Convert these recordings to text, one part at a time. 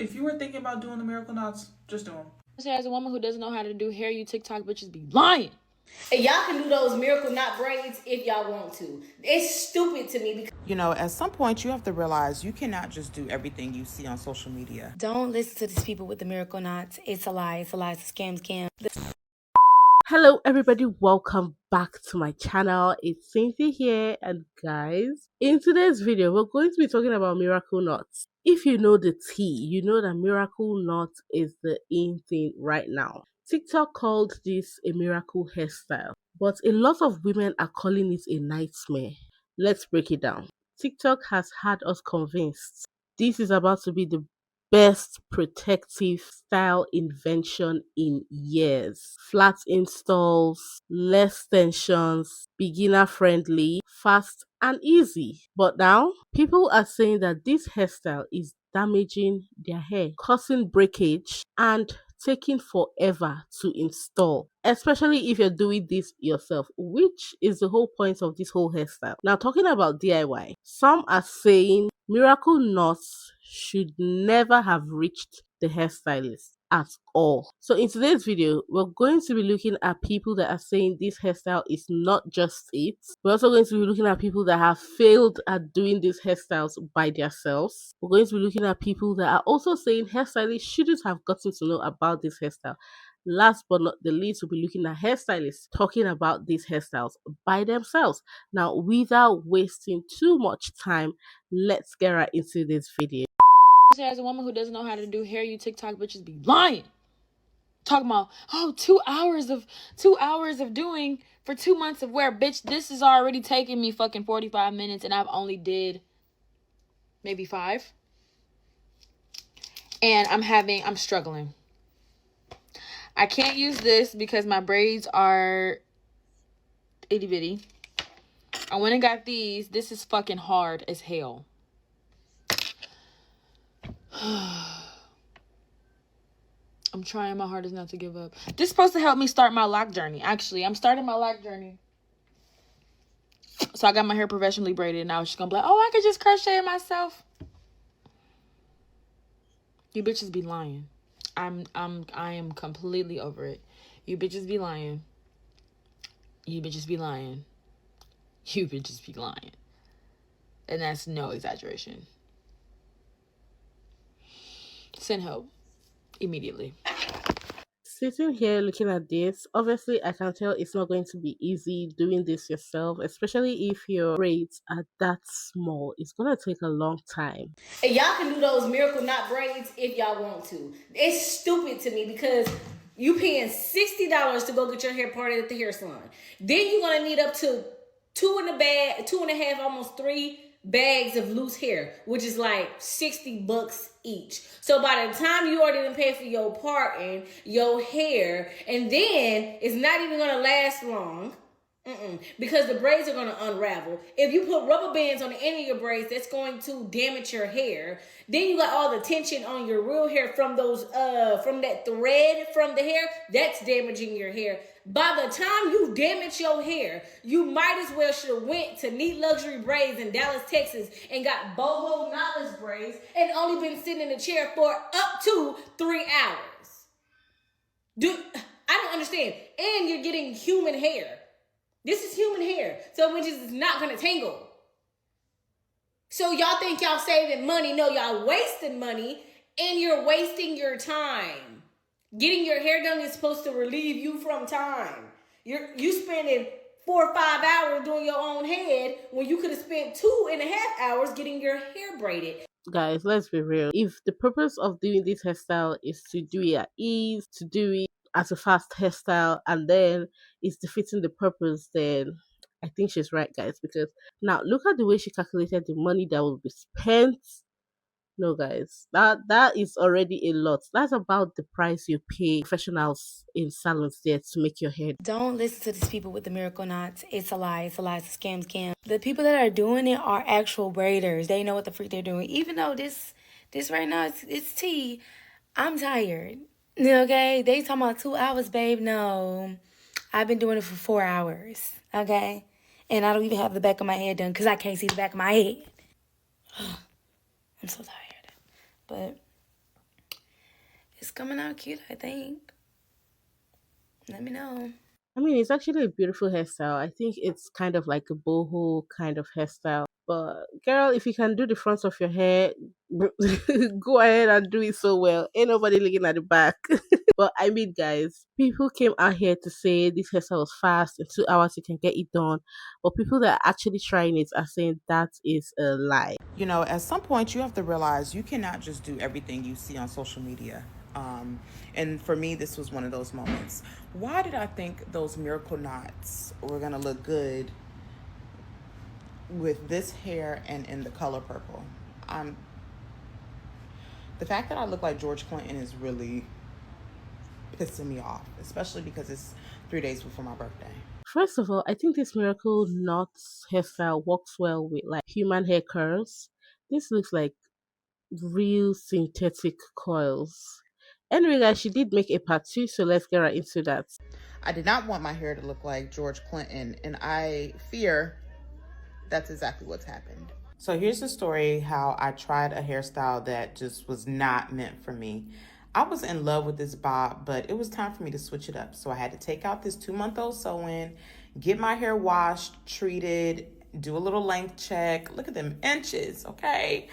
If you were thinking about doing the miracle knots, just do them. As a woman who doesn't know how to do hair, you TikTok bitches be lying. And y'all can do those miracle knot braids if y'all want to. It's stupid to me because At some point you have to realize you cannot just do everything you see on social media. don't listen to these people with the miracle knots. It's a lie. It's a lie. It's a scam. Hello, everybody. Welcome back to my channel. It's Cynthia here, and guys, in today's video, we're going to be talking about miracle knots. If you know the tea, you know that miracle knot is the in thing right now. TikTok called this a miracle hairstyle, but a lot of women are calling it a nightmare. Let's break it down. TikTok has had us convinced this is about to be the best protective style invention in years. Flat installs, less tensions, beginner friendly, fast and easy. But now, people are saying that this hairstyle is damaging their hair, causing breakage, and taking forever to install, especially if you're doing this yourself, which is the whole point of this whole hairstyle. Now, talking about DIY, some are saying miracle knots should never have reached the hairstylist at all. So in today's video, we're going to be looking at people that are saying this hairstyle is not just it. We're also going to be looking at people that have failed at doing these hairstyles by themselves. We're going to be looking at people that are also saying hairstylists shouldn't have gotten to know about this hairstyle. Last but not the least, we'll be looking at hairstylists talking about these hairstyles by themselves. Now, without wasting too much time, let's get right into this video. As a woman who doesn't know how to do hair, you TikTok bitches be lying. Talking about 2 hours of doing for 2 months of wear. Bitch, this is already taking me fucking 45 minutes and I've only did maybe 5. And I'm struggling. I can't use this because my braids are itty bitty. I went and got these. This is fucking hard as hell. I'm trying my hardest not to give up. This is supposed to help me start my lock journey. Actually, I'm starting my lock journey. So I got my hair professionally braided, and I was just gonna be like, oh, I could just crochet it myself. You bitches be lying. I am completely over it. You bitches be lying. You bitches be lying. You bitches be lying. And that's no exaggeration. Send help immediately. Sitting here looking at this, obviously I can tell it's not going to be easy doing this yourself, especially if your braids are that small. It's gonna take a long time. and y'all can do those miracle knot braids if y'all want to. It's stupid to me because you paying $60 to go get your hair parted at the hair salon. Then you're gonna need up to 2.5, almost 3 bags of loose hair, which is like $60 each. So by the time you already done pay for your parting, your hair, and then it's not even gonna last long. Because the braids are going to unravel. If you put rubber bands on the end of your braids, that's going to damage your hair. Then you got all the tension on your real hair from those from that thread from the hair. That's damaging your hair. By the time you damage your hair, you might as well should have went to Neat Luxury Braids in Dallas, Texas, and got boho knotless braids and only been sitting in a chair for up to 3 hours. Dude, I don't understand. And you're getting human hair. This is human hair, so which is not gonna tangle. So y'all think y'all saving money? No, y'all wasting money, and you're wasting your time. Getting your hair done is supposed to relieve you from time. You spending 4 or 5 hours doing your own head when you could have spent 2.5 hours getting your hair braided. Guys, let's be real. If the purpose of doing this hairstyle is to do it at ease, to do it as a fast hairstyle, and then it's defeating the purpose, then I think she's right, guys. Because now look at the way she calculated the money that will be spent. No, guys, that is already a lot. That's about the price you pay professionals in salons there to make your hair. Don't listen to these people with the miracle knots. It's a lie. It's a lie. It's a scam. The people that are doing it are actual braiders. They know what the freak they're doing. Even though this right now it's tea. I'm tired. Okay? They talking about 2 hours, babe. No. I've been doing it for 4 hours. Okay? And I don't even have the back of my head done because I can't see the back of my head. I'm so tired. But it's coming out cute, I think. Let me know. I mean, it's actually a beautiful hairstyle. I think it's kind of like a boho kind of hairstyle. But girl, if you can do the front of your hair, go ahead and do it so well. Ain't nobody looking at the back. But I mean, guys, people came out here to say this hairstyle was fast. In 2 hours, you can get it done. But people that are actually trying it are saying that is a lie. You know, at some point, you have to realize you cannot just do everything you see on social media. And for me, this was one of those moments. Why did I think those miracle knots were going to look good with this hair and in the color purple? The fact that I look like George Clinton is really pissing me off, especially because it's 3 days before my birthday. First of all, I think this miracle knots hairstyle works well with like human hair curls. This looks like real synthetic coils. Anyway, guys, she did make a part 2, so let's get right into that. I did not want my hair to look like George Clinton, and I fear that's exactly what's happened. So here's the story how I tried a hairstyle that just was not meant for me. I was in love with this bob, but it was time for me to switch it up. So I had to take out this 2-month-old sew-in, get my hair washed, treated, do a little length check. Look at them inches, okay?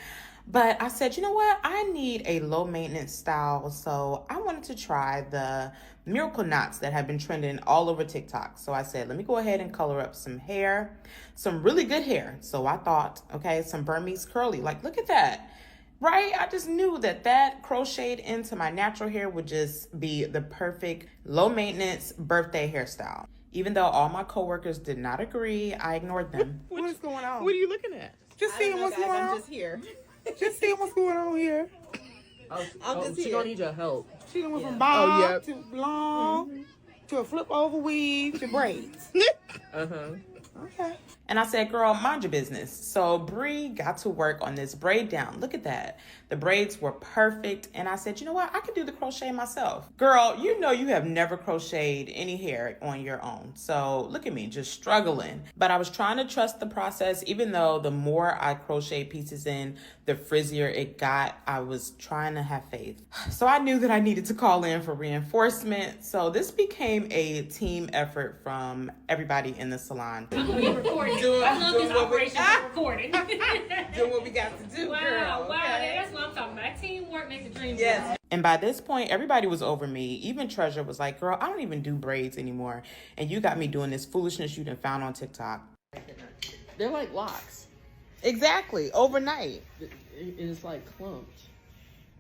But I said, you know what? I need a low maintenance style. So I wanted to try the miracle knots that have been trending all over TikTok. So I said, let me go ahead and color up some hair, some really good hair. So I thought, okay, some Burmese curly. Like, look at that, right? I just knew that crocheted into my natural hair would just be the perfect low maintenance birthday hairstyle. Even though all my coworkers did not agree, I ignored them. What is going on? What are you looking at? Just seeing what's going on. I'm just here. Just seeing what's going on here. I'm just here. Need your help. She done went from bob to long to a flip over weave to braids. Okay. And I said, girl, mind your business. So Bree got to work on this braid down. Look at that. The braids were perfect. And I said, you know what? I can do the crochet myself. Girl, you know you have never crocheted any hair on your own. So look at me, just struggling. But I was trying to trust the process, even though the more I crocheted pieces in, the frizzier it got. I was trying to have faith. So I knew that I needed to call in for reinforcement. So this became a team effort from everybody in the salon. Doing what we got to do, girl. Wow, that's what I'm talking about. Teamwork makes the dream work. Yes. And by this point, everybody was over me. Even Treasure was like, girl, I don't even do braids anymore. And you got me doing this foolishness you done found on TikTok. They're like locks. Exactly. Overnight. It's like clumps.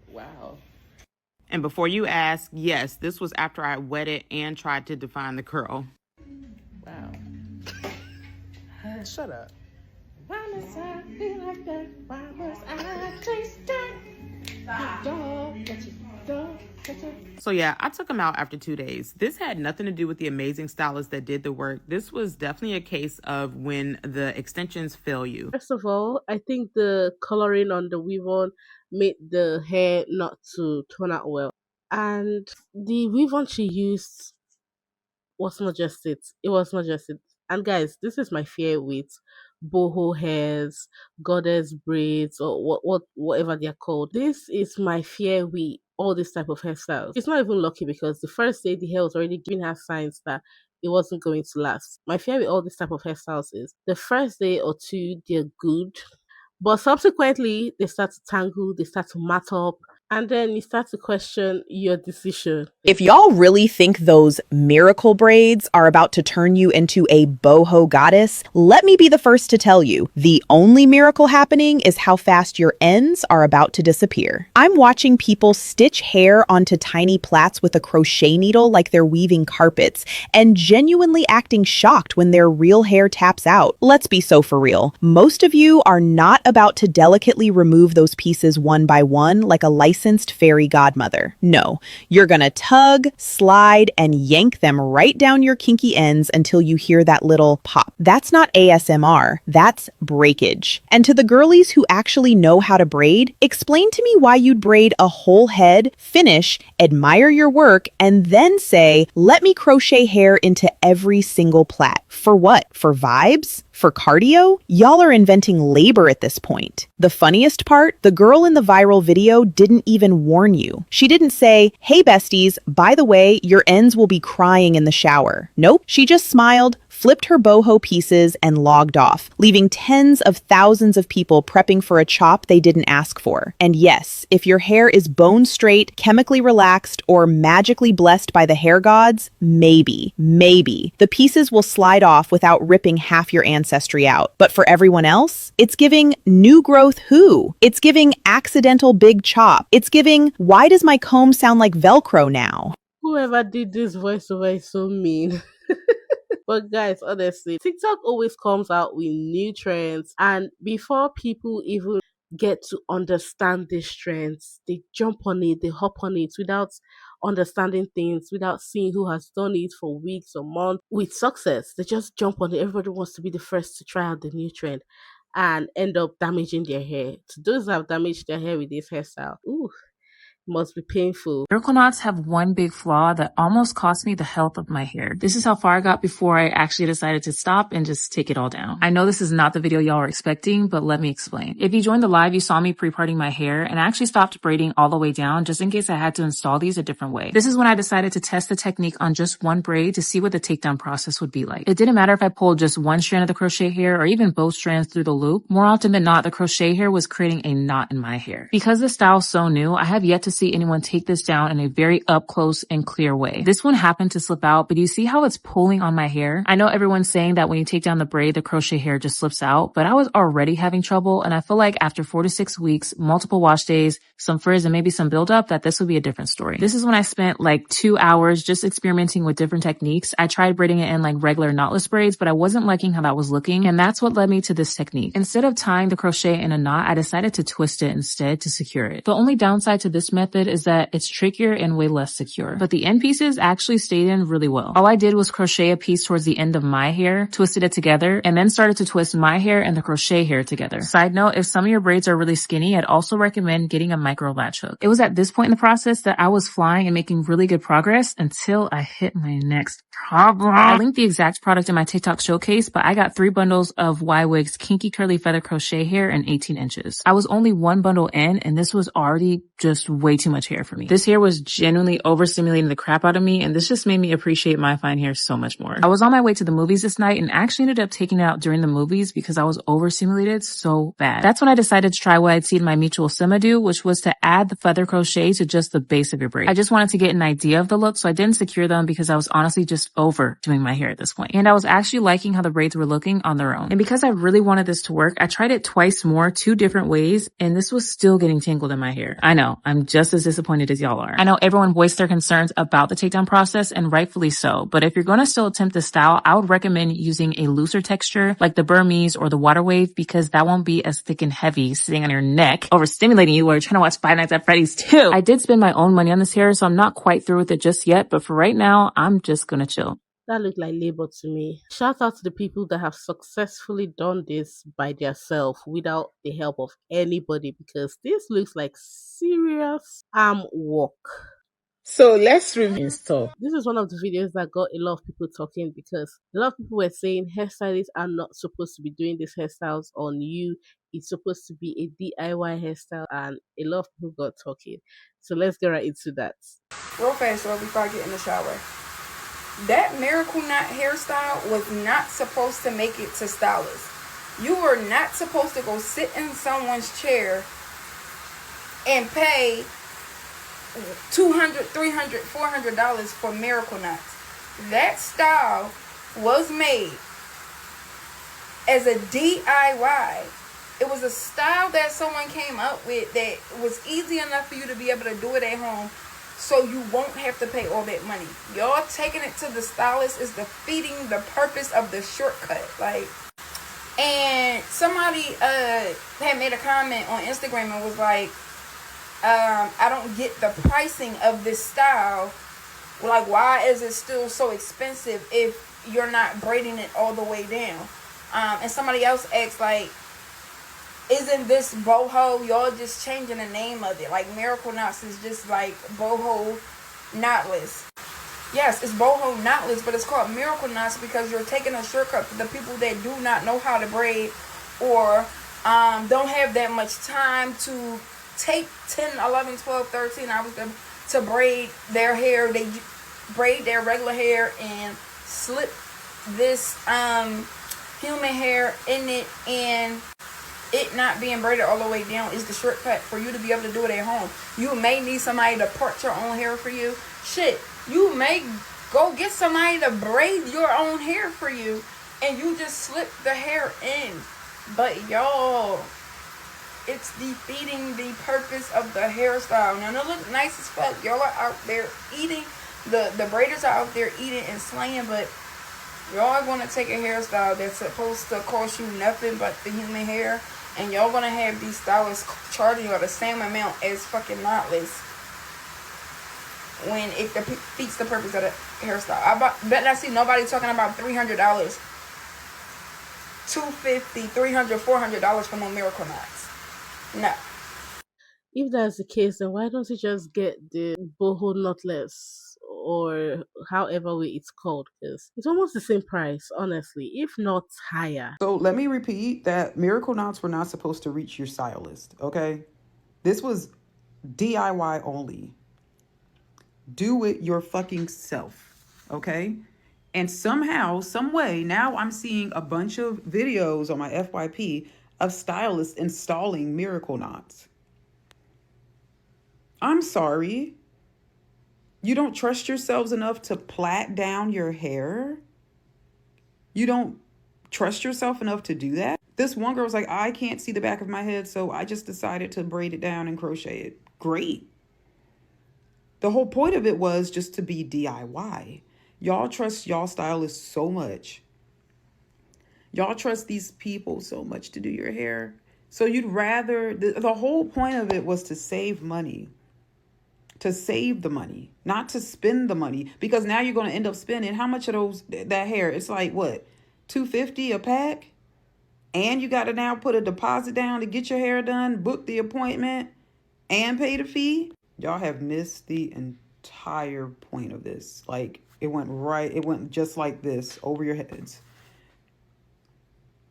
Wow. And before you ask, yes, this was after I wetted and tried to define the curl. Wow. Shut up. Why must I be like that? Why must I taste that? So yeah, I took them out after 2 days. This had nothing to do with the amazing stylist that did the work. This was definitely a case of when the extensions fail you. First of all, I think the coloring on the weave-on made the hair not to turn out well. And the weave-on she used was not just it. It was not just it. And guys, this is my fear with boho hairs, goddess braids, or whatever they're called. This is my fear with all this type of hairstyles. It's not even lucky because the first day the hair was already giving her signs that it wasn't going to last. My fear with all this type of hairstyles is the first day or two they're good, but subsequently they start to tangle, they start to mat up, and then you start to question your decision. If y'all really think those miracle braids are about to turn you into a boho goddess, let me be the first to tell you, the only miracle happening is how fast your ends are about to disappear. I'm watching people stitch hair onto tiny plaits with a crochet needle like they're weaving carpets, and genuinely acting shocked when their real hair taps out. Let's be so for real. Most of you are not about to delicately remove those pieces one by one like a licensed fairy godmother. No, you're gonna tug, slide, and yank them right down your kinky ends until you hear that little pop. That's not ASMR, that's breakage. And to the girlies who actually know how to braid, explain to me why you'd braid a whole head, finish, admire your work, and then say, let me crochet hair into every single plait. For what? For vibes? For cardio? Y'all are inventing labor at this point. The funniest part, the girl in the viral video didn't even warn you. She didn't say, hey besties, by the way, your ends will be crying in the shower. Nope, she just smiled, flipped her boho pieces, and logged off, leaving tens of thousands of people prepping for a chop they didn't ask for. And yes, if your hair is bone straight, chemically relaxed, or magically blessed by the hair gods, maybe, the pieces will slide off without ripping half your ancestry out. But for everyone else, it's giving new growth who? It's giving accidental big chop. It's giving, why does my comb sound like Velcro now? Whoever did this voiceover is so mean. But guys, honestly, TikTok always comes out with new trends, and before people even get to understand these trends, they jump on it, they hop on it without understanding things, without seeing who has done it for weeks or months with success. They just jump on it. Everybody wants to be the first to try out the new trend and end up damaging their hair. To those who have damaged their hair with this hairstyle, ooh, must be painful. Miracle knots have one big flaw that almost cost me the health of my hair. This is how far I got before I actually decided to stop and just take it all down. I know this is not the video y'all are expecting, but let me explain. If you joined the live, you saw me pre-parting my hair, and I actually stopped braiding all the way down just in case I had to install these a different way. This is when I decided to test the technique on just one braid to see what the takedown process would be like. It didn't matter if I pulled just one strand of the crochet hair or even both strands through the loop. More often than not, the crochet hair was creating a knot in my hair. Because the style's so new, I have yet to see anyone take this down in a very up close and clear way. This one happened to slip out, but you see how it's pulling on my hair? I know everyone's saying that when you take down the braid, the crochet hair just slips out, but I was already having trouble, and I feel like after 4 to 6 weeks, multiple wash days, some frizz, and maybe some buildup, that this would be a different story. This is when I spent like 2 hours just experimenting with different techniques. I tried braiding it in like regular knotless braids, but I wasn't liking how that was looking, and that's what led me to this technique. Instead of tying the crochet in a knot, I decided to twist it instead to secure it. The only downside to this method is that it's trickier and way less secure, but the end pieces actually stayed in really well. All I did was crochet a piece towards the end of my hair, twisted it together, and then started to twist my hair and the crochet hair together. Side note, if some of your braids are really skinny, I'd also recommend getting a micro latch hook. It was at this point in the process that I was flying and making really good progress until I hit my next problem. I linked the exact product in my TikTok showcase, but I got 3 bundles of YWig's Kinky Curly Feather Crochet hair in 18 inches. I was only 1 bundle in, and this was already just way too much hair for me. This hair was genuinely overstimulating the crap out of me, and this just made me appreciate my fine hair so much more. I was on my way to the movies this night and actually ended up taking it out during the movies because I was overstimulated so bad. That's when I decided to try what I'd seen my mutual Sima do, which was to add the feather crochet to just the base of your braid. I just wanted to get an idea of the look, so I didn't secure them because I was honestly just over doing my hair at this point. And I was actually liking how the braids were looking on their own. And because I really wanted this to work, I tried it twice more, 2 different ways, and this was still getting tangled in my hair. I know, I'm just as disappointed as y'all are. I know everyone voiced their concerns about the takedown process, and rightfully so, but if you're going to still attempt this style, I would recommend using a looser texture like the Burmese or the Water Wave, because that won't be as thick and heavy sitting on your neck, overstimulating you while you're trying to watch Five Nights at Freddy's 2. I did spend my own money on this hair, so I'm not quite through with it just yet, but for right now, I'm just gonna chill. That looked like labor to me. Shout out to the people that have successfully done this by themselves without the help of anybody, because this looks like serious arm work. So let's review stuff. This is one of the videos that got a lot of people talking, because a lot of people were saying hairstylists are not supposed to be doing these hairstyles on you. It's supposed to be a DIY hairstyle, and a lot of people got talking. So let's get right into that. Real fast, so before I get in the shower. That Miracle Knot hairstyle was not supposed to make it to stylists. You were not supposed to go sit in someone's chair and pay $200, $300, $400 for Miracle Knots. That style was made as a DIY. It was a style that someone came up with that was easy enough for you to be able to do it at home, so you won't have to pay all that money. Y'all taking it to the stylist is defeating the purpose of the shortcut. And somebody had made a comment on Instagram and was like, I don't get the pricing of this style. Like, why is it still so expensive if you're not braiding it all the way down? And somebody else asked, like, isn't this boho? Y'all just changing the name of it. Like, Miracle Knots is just like boho knotless. Yes, it's boho knotless, but it's called Miracle Knots because you're taking a shortcut for the people that do not know how to braid or don't have that much time to take 10, 11, 12, 13 hours to braid their hair. They braid their regular hair and slip this human hair in it, and it not being braided all the way down is the shortcut for you to be able to do it at home. You may need somebody to part your own hair for you. Shit, you may go get somebody to braid your own hair for you, and you just slip the hair in. But y'all, it's defeating the purpose of the hairstyle. Now, they look nice as fuck. Y'all are out there eating. The braiders are out there eating and slaying, but y'all want to take a hairstyle that's supposed to cost you nothing but the human hair, and y'all gonna have these stylists charging you the same amount as fucking knotless, when it defeats the purpose of the hairstyle. I bet I see nobody talking about $300, $250, $300, $400 for no Miracle Knots. No. If that's the case, then why don't you just get the boho knotless, or however way it's called? Because it's almost the same price, honestly, if not higher. So let me repeat that Miracle Knots were not supposed to reach your stylist, okay? This was DIY only. Do it your fucking self, okay? And somehow, some way, now I'm seeing a bunch of videos on my FYP of stylists installing Miracle Knots. I'm sorry. You don't trust yourselves enough to plait down your hair? You don't trust yourself enough to do that? This one girl was like, I can't see the back of my head, so I just decided to braid it down and crochet it. Great. The whole point of it was just to be DIY. Y'all trust y'all stylists so much. Y'all trust these people so much to do your hair. So you'd rather, the whole point of it was to save money. To save the money, not to spend the money, because now you're going to end up spending how much of that hair? It's like what, $250 a pack, and you got to now put a deposit down to get your hair done, book the appointment, and pay the fee. Y'all have missed the entire point of this. Like, it went just like this over your heads.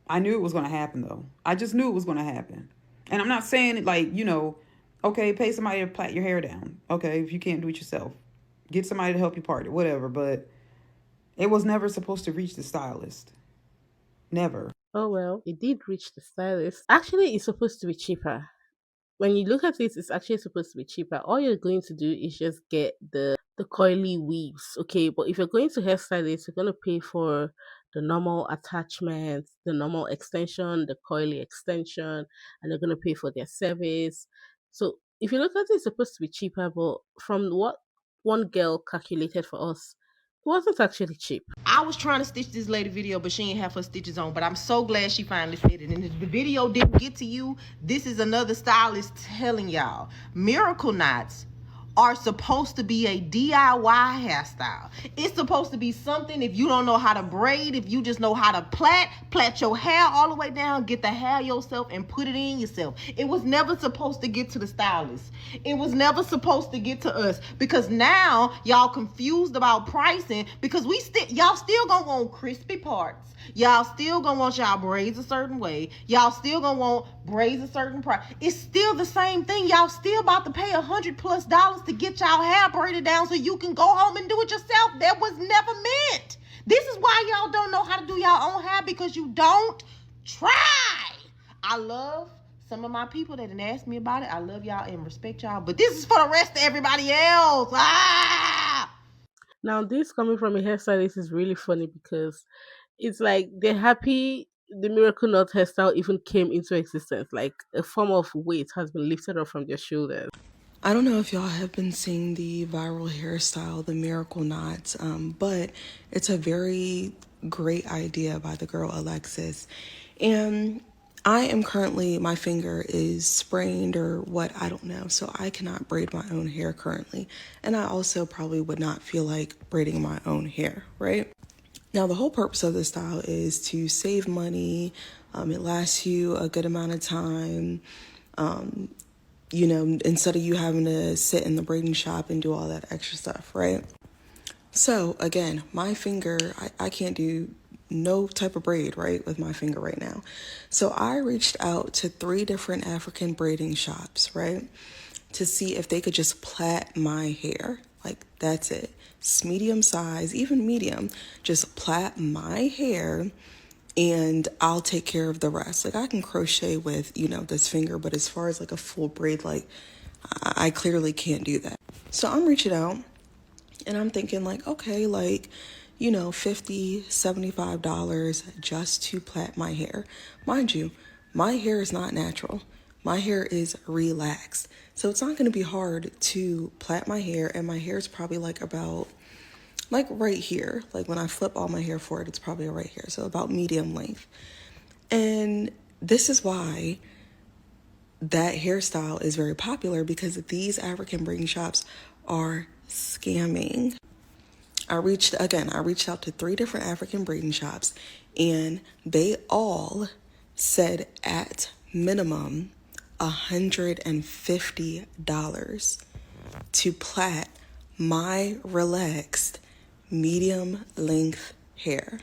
I knew it was going to happen, though. I just knew it was going to happen. And I'm not saying it like, okay, pay somebody to plait your hair down. Okay, if you can't do it yourself, get somebody to help you part it, whatever. But it was never supposed to reach the stylist. Never. Oh well, it did reach the stylist. Actually, it's supposed to be cheaper. When you look at it, it's actually supposed to be cheaper. All you're going to do is just get the coily weaves, okay? But if you're going to hairstylists, you're going to pay for the normal attachments, the normal extension, the coily extension, and they're going to pay for their service. So if you look at it, it's supposed to be cheaper, but from what one girl calculated for us, it wasn't actually cheap. I was trying to stitch this lady video, but she ain't have her stitches on. But I'm so glad she finally fitted. And if the video didn't get to you, this is another stylist telling y'all. Miracle Knots are supposed to be a DIY hairstyle. It's supposed to be something, if you don't know how to braid, if you just know how to plait your hair all the way down, get the hair yourself and put it in yourself. It was never supposed to get to the stylist. It was never supposed to get to us, because now y'all confused about pricing, because y'all still gonna want crispy parts. Y'all still gonna want y'all braids a certain way. Y'all still gonna want braids a certain price. It's still the same thing. Y'all still about to pay $100+ to get y'all hair braided down so you can go home and do it yourself. That was never meant. This is why y'all don't know how to do y'all own hair, because you don't try. I love some of my people that didn't ask me about it. I love y'all and respect y'all, but this is for the rest of everybody else. Now, this coming from a hairstylist is really funny, because it's like they're happy the Miracle Knot hairstyle even came into existence. Like, a form of weight has been lifted up from their shoulders. I don't know if y'all have been seeing the viral hairstyle, the Miracle Knots, but it's a very great idea by the girl Alexis. And I am currently, my finger is sprained or what, I don't know. So I cannot braid my own hair currently. And I also probably would not feel like braiding my own hair, right? Now, the whole purpose of this style is to save money. It lasts you a good amount of time. Instead of you having to sit in the braiding shop and do all that extra stuff, right? So again, my finger, I can't do no type of braid, right, with my finger right now. So I reached out to 3 different African braiding shops, right, to see if they could just plait my hair. Like, that's it. It's medium size, even medium. Just plait my hair and I'll take care of the rest. Like, I can crochet with, you know, this finger, but as far as like a full braid, like, I clearly can't do that. So I'm reaching out and I'm thinking like, okay, like, you know, $50, $75 just to plait my hair. Mind you, my hair is not natural. My hair is relaxed. So it's not going to be hard to plait my hair, and my hair is probably like about like right here. Like when I flip all my hair forward, it's probably right here. So about medium length. And this is why that hairstyle is very popular, because these African braiding shops are scamming. I reached out to 3 different African braiding shops, and they all said at minimum $150 to plait my relaxed medium length hair.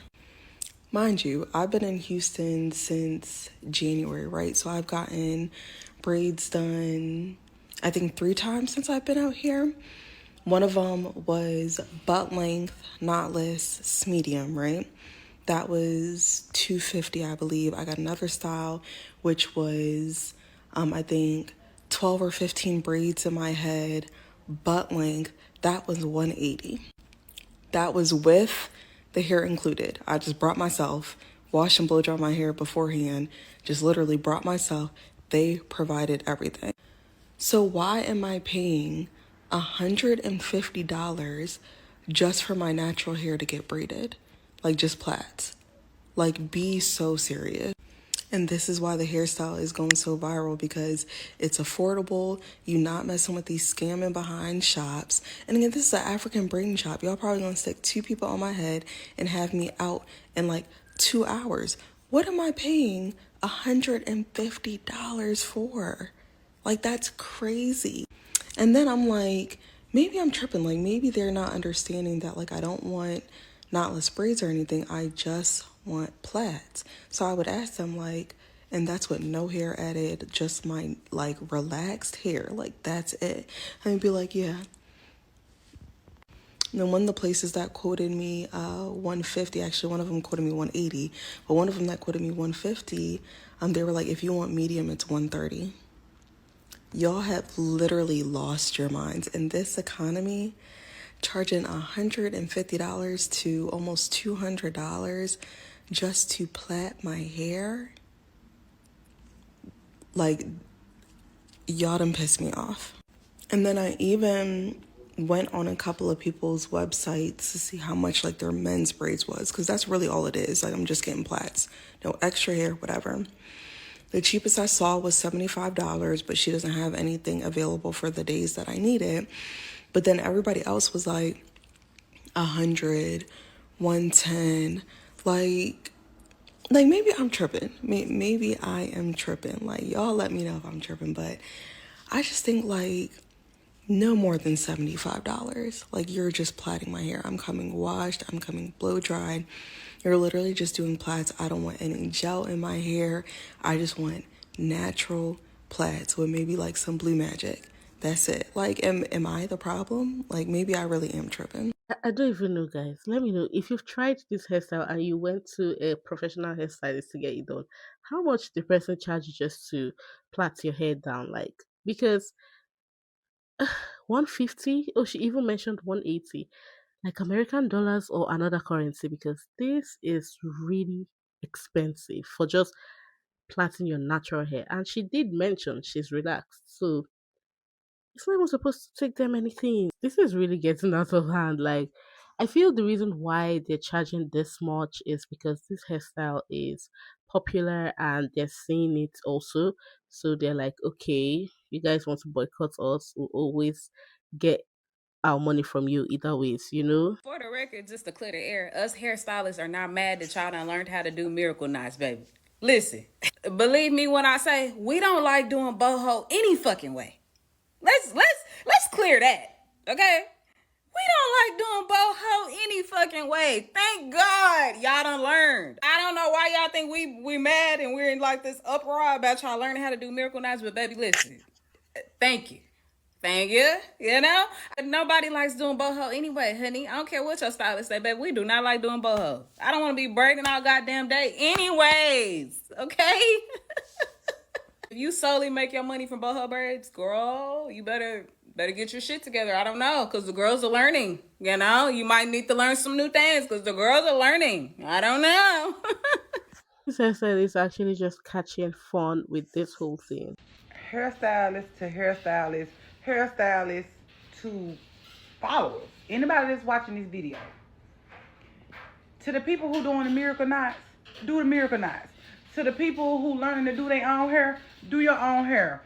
Mind you, I've been in Houston since January, right? So I've gotten braids done, I think 3 times since I've been out here. One of them was butt length, knotless, medium, right? That was $250, I believe. I got another style, which was, I think 12 or 15 braids in my head, butt length. That was $180. That was with the hair included. I just brought myself, washed and blow dry my hair beforehand, just literally brought myself. They provided everything. So why am I paying $150 just for my natural hair to get braided? Like, just plaits. Like, be so serious. And this is why the hairstyle is going so viral, because it's affordable. You're not messing with these scamming behind shops. And again, this is an African braiding shop. Y'all probably gonna stick 2 people on my head and have me out in like 2 hours. What am I paying $150 for? Like, that's crazy. And then I'm like, maybe I'm tripping. Like, maybe they're not understanding that, like, I don't want knotless braids or anything. I just want plaits. So I would ask them, like, and that's with no hair added, just my, like, relaxed hair. Like, that's it. And they'd be like, yeah. And then one of the places that quoted me $150, actually one of them quoted me $180, but one of them that quoted me $150, they were like, if you want medium, it's $130. Y'all have literally lost your minds in this economy, charging $150 to almost $200 just to plait my hair. Like, y'all done pissed me off. And then I even went on a couple of people's websites to see how much like their men's braids was, because that's really all it is. Like, I'm just getting plaits, no extra hair, whatever. The cheapest I saw was $75, but she doesn't have anything available for the days that I need it. But then everybody else was like $100, $110. Like maybe I'm tripping. Maybe I am tripping. Like, y'all let me know if I'm tripping. But I just think like no more than $75. Like, you're just plaiting my hair. I'm coming washed. I'm coming blow dried. You're literally just doing plaits. I don't want any gel in my hair. I just want natural plaits with maybe like some Blue Magic. That's it. Like, am I the problem? Like, maybe I really am tripping. I don't even know, guys. Let me know if you've tried this hairstyle and you went to a professional hairstylist to get it done. How much the person charge you just to plait your hair down? Like, because 150. Oh, she even mentioned 180. Like American dollars or another currency, because this is really expensive for just plaiting your natural hair. And she did mention she's relaxed, so it's not even supposed to take them anything. This is really getting out of hand. Like, I feel the reason why they're charging this much is because this hairstyle is popular and they're seeing it also. So they're like, okay, you guys want to boycott us, we'll always get our money from you either ways, you know? For the record, just to clear the air, us hairstylists are not mad that y'all done learned how to do miracle knots, baby. Listen, believe me when I say we don't like doing boho any fucking way. Let's clear that, okay? We don't like doing boho any fucking way. Thank God y'all done learned. I don't know why y'all think we mad and we're in like this uproar about y'all learning how to do miracle knots, but baby, listen. Thank you. Thank you. You know? Nobody likes doing boho anyway, honey. I don't care what your stylist say, baby. We do not like doing boho. I don't want to be braiding all goddamn day anyways. Okay? If you solely make your money from boho braids, girl, you better get your shit together. I don't know, because the girls are learning. You know? You might need to learn some new things because the girls are learning. I don't know. He said it's actually just catching fun with this whole thing. Hairstylist to hairstylist, hairstylist to followers. Anybody that's watching this video. To the people who doing the miracle knots, do the miracle knots. To the people who learning to do their own hair, do your own hair.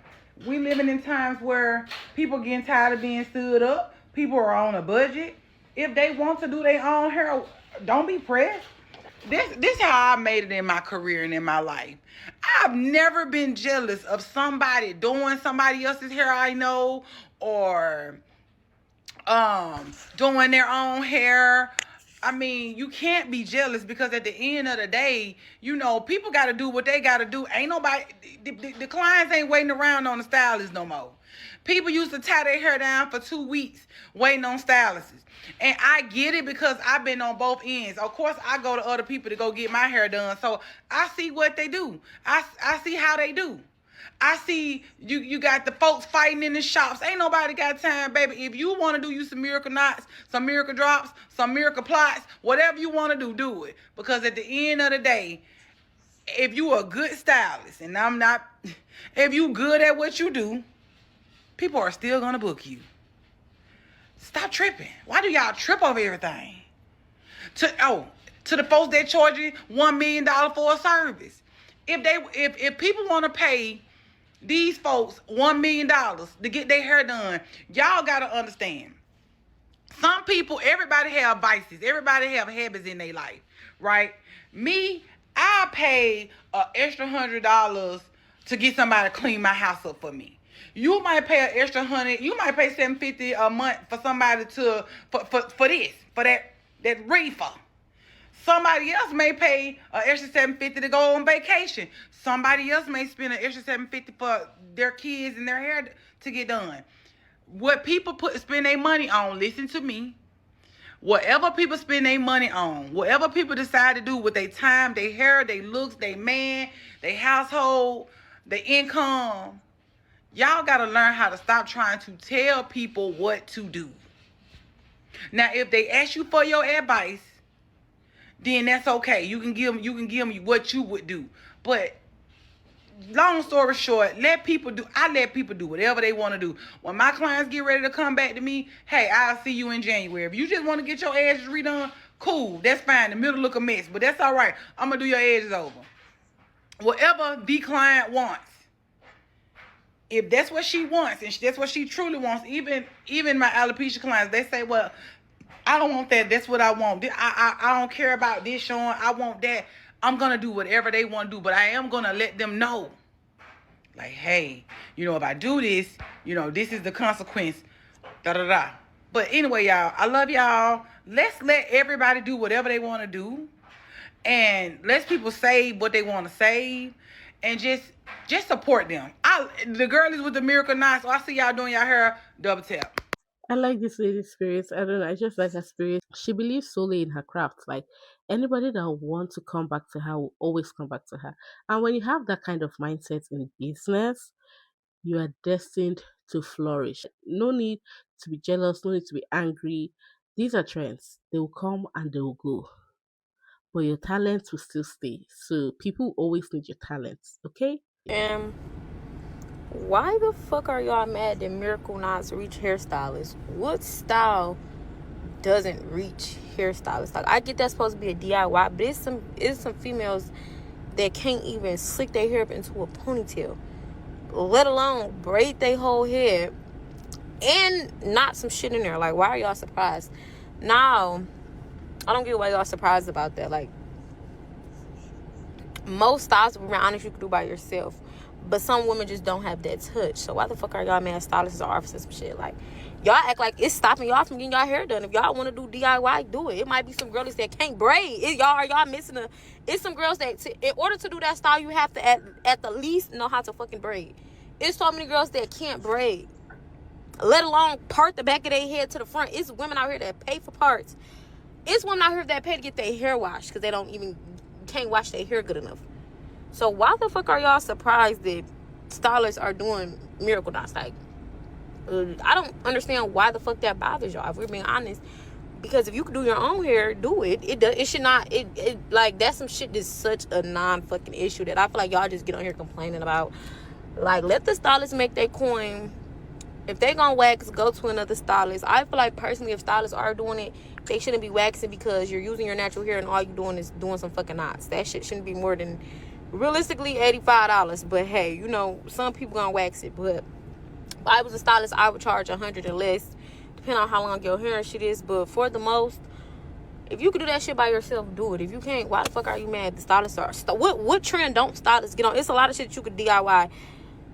We living in times where people getting tired of being stood up. People are on a budget. If they want to do their own hair, don't be pressed. This how I made it in my career and in my life. I've never been jealous of somebody doing somebody else's hair I know, or doing their own hair. I mean, you can't be jealous, because at the end of the day, you know, people got to do what they got to do. Ain't nobody, the clients ain't waiting around on the stylists no more. People used to tie their hair down for 2 weeks waiting on stylists. And I get it, because I've been on both ends. Of course, I go to other people to go get my hair done. So I see what they do. I see how they do. I see you got the folks fighting in the shops. Ain't nobody got time, baby. If you want to do you some miracle knots, some miracle drops, some miracle plots, whatever you want to do it. Because at the end of the day, if you a good stylist, and I'm not, if you good at what you do, people are still going to book you. Stop tripping. Why do y'all trip over everything? To the folks that charge you $1 million for a service. If people want to pay these folks $1 million to get their hair done, y'all got to understand. Some people, everybody have vices. Everybody have habits in their life, right? Me, I pay an extra $100 to get somebody to clean my house up for me. You might pay an extra $100. You might pay $750 a month for somebody for that reefer. Somebody else may pay an extra $750 to go on vacation. Somebody else may spend an extra $750 for their kids and their hair to get done. What people spend their money on, listen to me. Whatever people spend their money on, whatever people decide to do with their time, their hair, their looks, their man, their household, their income, y'all got to learn how to stop trying to tell people what to do. Now, if they ask you for your advice, then that's okay. You can give them what you would do. But long story short, I let people do whatever they want to do. When my clients get ready to come back to me, hey, I'll see you in January. If you just want to get your edges redone, cool. That's fine. The middle look a mess, but that's all right. I'm going to do your edges over. Whatever the client wants. If that's what she wants, and that's what she truly wants, even my alopecia clients, they say, well, I don't want that. That's what I want. I don't care about this showing. I want that. I'm going to do whatever they want to do, but I am going to let them know. Like, hey, if I do this, this is the consequence. Da-da-da. But anyway, y'all, I love y'all. Let's let everybody do whatever they want to do. And let people save what they want to save. And just support them. The girlies with the miracle knots, so I see y'all doing y'all hair, double tap. I like this lady's spirit. I don't know. I just like her spirit. She believes solely in her craft. Like, anybody that wants to come back to her will always come back to her. And when you have that kind of mindset in business, you are destined to flourish. No need to be jealous. No need to be angry. These are trends. They will come and they will go. But your talents will still stay. So people always need your talents. Okay? Why the fuck are y'all mad that Miracle Knots reach hairstylists? What style doesn't reach hairstylists? Like, I get that's supposed to be a DIY, but it's some females that can't even slick their hair up into a ponytail, let alone braid their whole head and knot some shit in there. Like, why are y'all surprised? Now, I don't get why y'all surprised about that. Like, most styles, to be honest, you can do by yourself. But some women just don't have that touch. So why the fuck are y'all mad stylists or officers and shit? Like, y'all act like it's stopping y'all from getting y'all hair done. If y'all want to do DIY, do it. It might be some girls that can't braid. Y'all missing it's some girls that, in order to do that style, you have to at the least know how to fucking braid. It's so many girls that can't braid, let alone part the back of their head to the front. It's women out here that pay for parts. It's women out here that pay to get their hair washed because they can't wash their hair good enough. So why the fuck are y'all surprised that stylists are doing miracle knots? Like, I don't understand why the fuck that bothers y'all, if we're being honest. Because if you can do your own hair, do it. It should not, like, that's some shit that's such a non-fucking issue that I feel like y'all just get on here complaining about. Like, let the stylists make their coin. If they gonna wax, go to another stylist. I feel like, personally, if stylists are doing it, they shouldn't be waxing because you're using your natural hair and all you're doing is doing some fucking knots. That shit shouldn't be more than, realistically, $85. But hey, you know, some people gonna wax it. But if I was a stylist, I would charge $100 or less, depending on how long your hair and shit is. But for the most, if you can do that shit by yourself, do it. If you can't, why the fuck are you mad? The stylists are what trend don't stylists get on? It's a lot of shit you could DIY,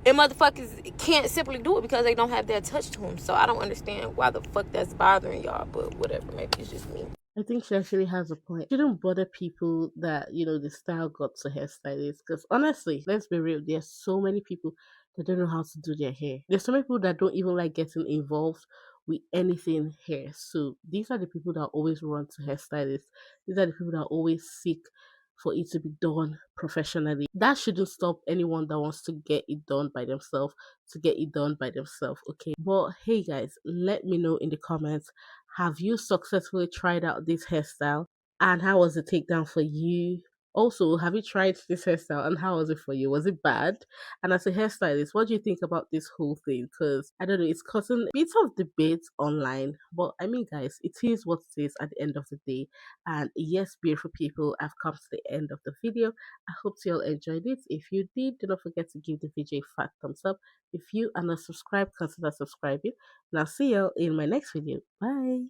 and motherfuckers can't simply do it because they don't have that touch to them. So I don't understand why the fuck that's bothering y'all. But whatever, maybe it's just me. I think she actually has a point. It shouldn't bother people that, you know, the style got to hairstylists. Because honestly, let's be real, there's so many people that don't know how to do their hair. There's so many people that don't even like getting involved with anything hair. So these are the people that always run to hairstylists. These are the people that always seek for it to be done professionally. That shouldn't stop anyone that wants to get it done by themselves to get it done by themselves, okay? But hey guys, let me know in the comments, have you successfully tried out this hairstyle? And how was the takedown for you? Also, have you tried this hairstyle and how was it for you? Was it bad? And as a hairstylist, what do you think about this whole thing? Because I don't know, it's causing bits of debate online. But I mean, guys, it is what it is at the end of the day. And yes, beautiful people, I've come to the end of the video. I hope you all enjoyed it. If you did, do not forget to give the video a fat thumbs up. If you are not subscribed, consider subscribing. And I'll see you all in my next video. Bye.